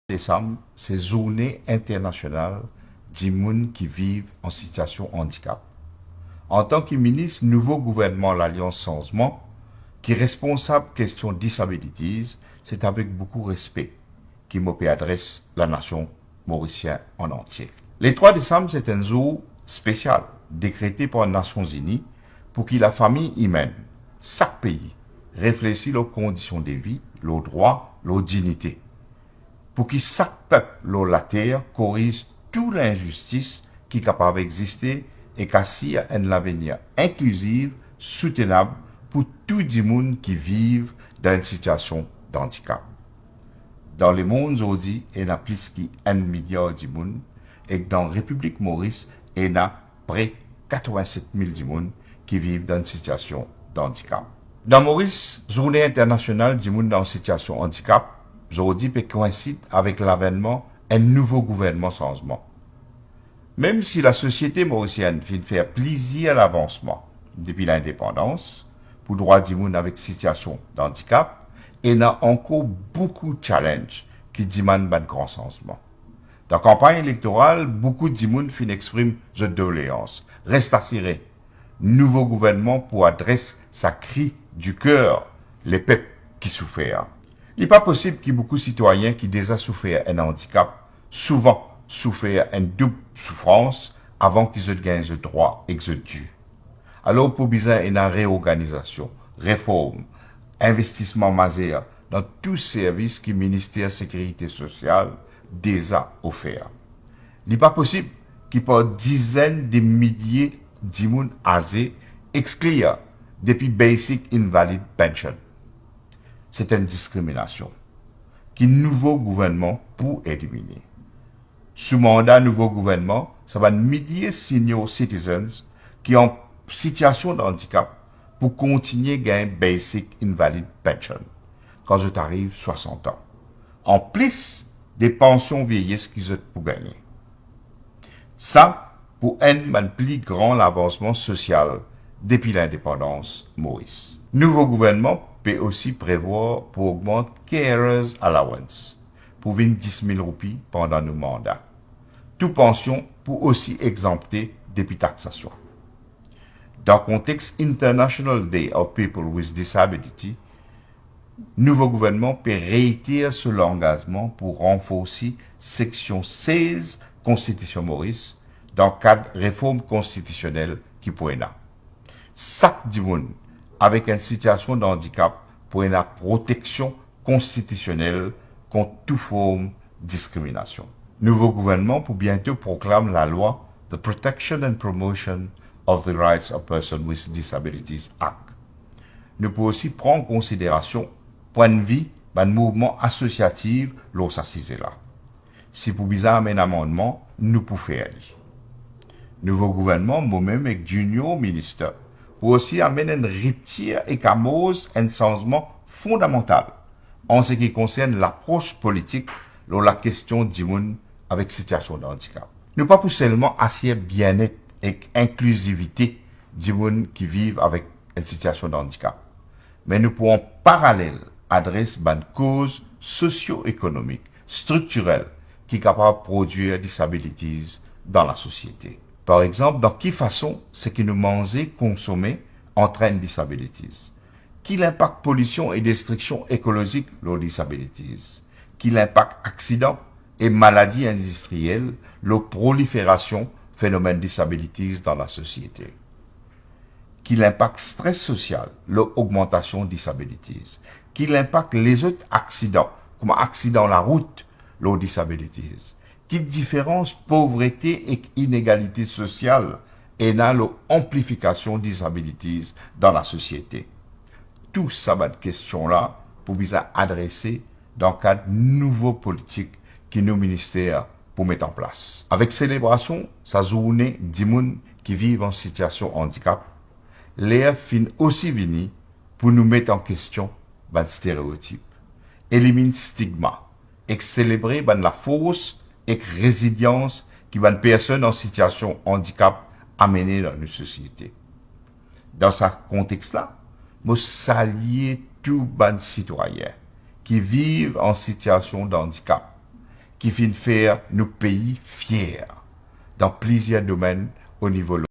Décembre, c'est Journée internationale des gens qui vivent en situation de handicap. En tant que ministre nouveau gouvernement l'Alliance Changement, qui est responsable question disabilities, c'est avec beaucoup de respect qui m'adresse la nation mauricienne en entier. Le 3 décembre, c'est un jour spécial décrété par les Nations Unies pour que la famille humaine, chaque pays, réfléchisse aux conditions de vie, aux droits, aux dignités. Pour que chaque peuple sur la terre corrige toute l'injustice qui est capable d'exister et qu'assure un avenir inclusif, soutenable pour tout le monde qui vit dans une situation de handicap. Dans le monde aujourd'hui, il y a plus qu'un milliard de monde et dans la République Maurice, il y a près de 87 000 personnes qui vivent dans une situation de handicap. Dans Maurice, Journée internationale du monde dans une situation de handicap, aujourd'hui peut coïncider avec l'avènement d'un nouveau gouvernement changement. Même si la société mauricienne vient de faire plaisir à l'avancement depuis l'indépendance, pour le droit du monde avec situation de handicap, il y a encore beaucoup de challenges qui demandent un grand changement. Dans la campagne électorale, beaucoup de monde expriment cette doléance. Reste assuré, nouveau gouvernement pour adresser sa cri du cœur, les peuples qui souffrent. Il n'est pas possible que beaucoup de citoyens qui déjà souffert un handicap, souvent souffert une double souffrance avant qu'ils aient gagné ce droit et ce dû. Alors, pour besoin une réorganisation, réforme, investissement majeur dans tous les services que le ministère de la Sécurité sociale déjà offert. Il n'est pas possible qu'il y ait dizaines de milliers de gens âgés exclus depuis Basic Invalid Pension. C'est une discrimination que le nouveau gouvernement peut éliminer. Sous mandat nouveau gouvernement, ça va milliers de senior citizens qui ont situation de handicap pour continuer à gagner Basic Invalid Pension quand je t'arrive 60 ans. En plus des pensions vieillesse qu'ils ont pour gagner. Ça, pour un plus grand avancement social depuis l'indépendance Maurice. Nouveau gouvernement peut aussi prévoir pour augmenter Carers Allowance pour 10 000 roupies pendant nos mandats. Toute pension pour aussi exempter depuis taxation. Dans le contexte International Day of People with Disability, nouveau gouvernement peut réitérer son engagement pour renforcer section 16 Constitution Maurice dans le cadre de réforme constitutionnelle qui pourrait là. Chaque monde avec une situation de handicap pour une protection constitutionnelle contre toute forme de discrimination. Nouveau gouvernement pour bientôt proclamer la loi The Protection and Promotion of the Rights of Persons with Disabilities Act. Nous pouvons aussi prendre en considération point de vue d'un mouvement associatif lorsque ça là. Si pour bizarre un amendement, nous pouvons faire. Nouveau gouvernement, moi-même avec Junior Minister, pour aussi amener une rupture et qu'amose un changement fondamental en ce qui concerne l'approche politique sur la question du monde avec situation de handicap. Nous pas pour seulement assurer bien-être et inclusivité du monde qui vivent avec une situation de handicap, mais nous pouvons parallèle adresser une cause socio-économique, structurelle, qui est capable de produire disabilities dans la société. Par exemple, dans quelle façon ce que nous mangeons, consommer, entraîne disabilities? Quel impact pollution et destruction écologique les disabilities? Quel impact accident et maladies industrielles, la prolifération phénomène disabilities dans la société? Quel impact stress social, l'augmentation disabilities? Quel impact les autres accidents, comme accident la route, les disabilities? Quelle différence pauvreté et inégalité sociale et dans l'amplification des disabilities dans la société? Tout ça, cette question-là, pour bien adresser dans le cadre de nouveaux politiques que nos ministères pour mettre en place. Avec célébration, sa journée des gens qui vivent en situation de handicap, l'air fin aussi venu pour nous mettre en question les stéréotypes, éliminer stigma et célébrer la force et résilience qui va une personne en situation de handicap amener dans une société. Dans ce contexte-là, je salue tous les citoyens qui vivent en situation de handicap qui viennent faire nos pays fiers dans plusieurs domaines au niveau local.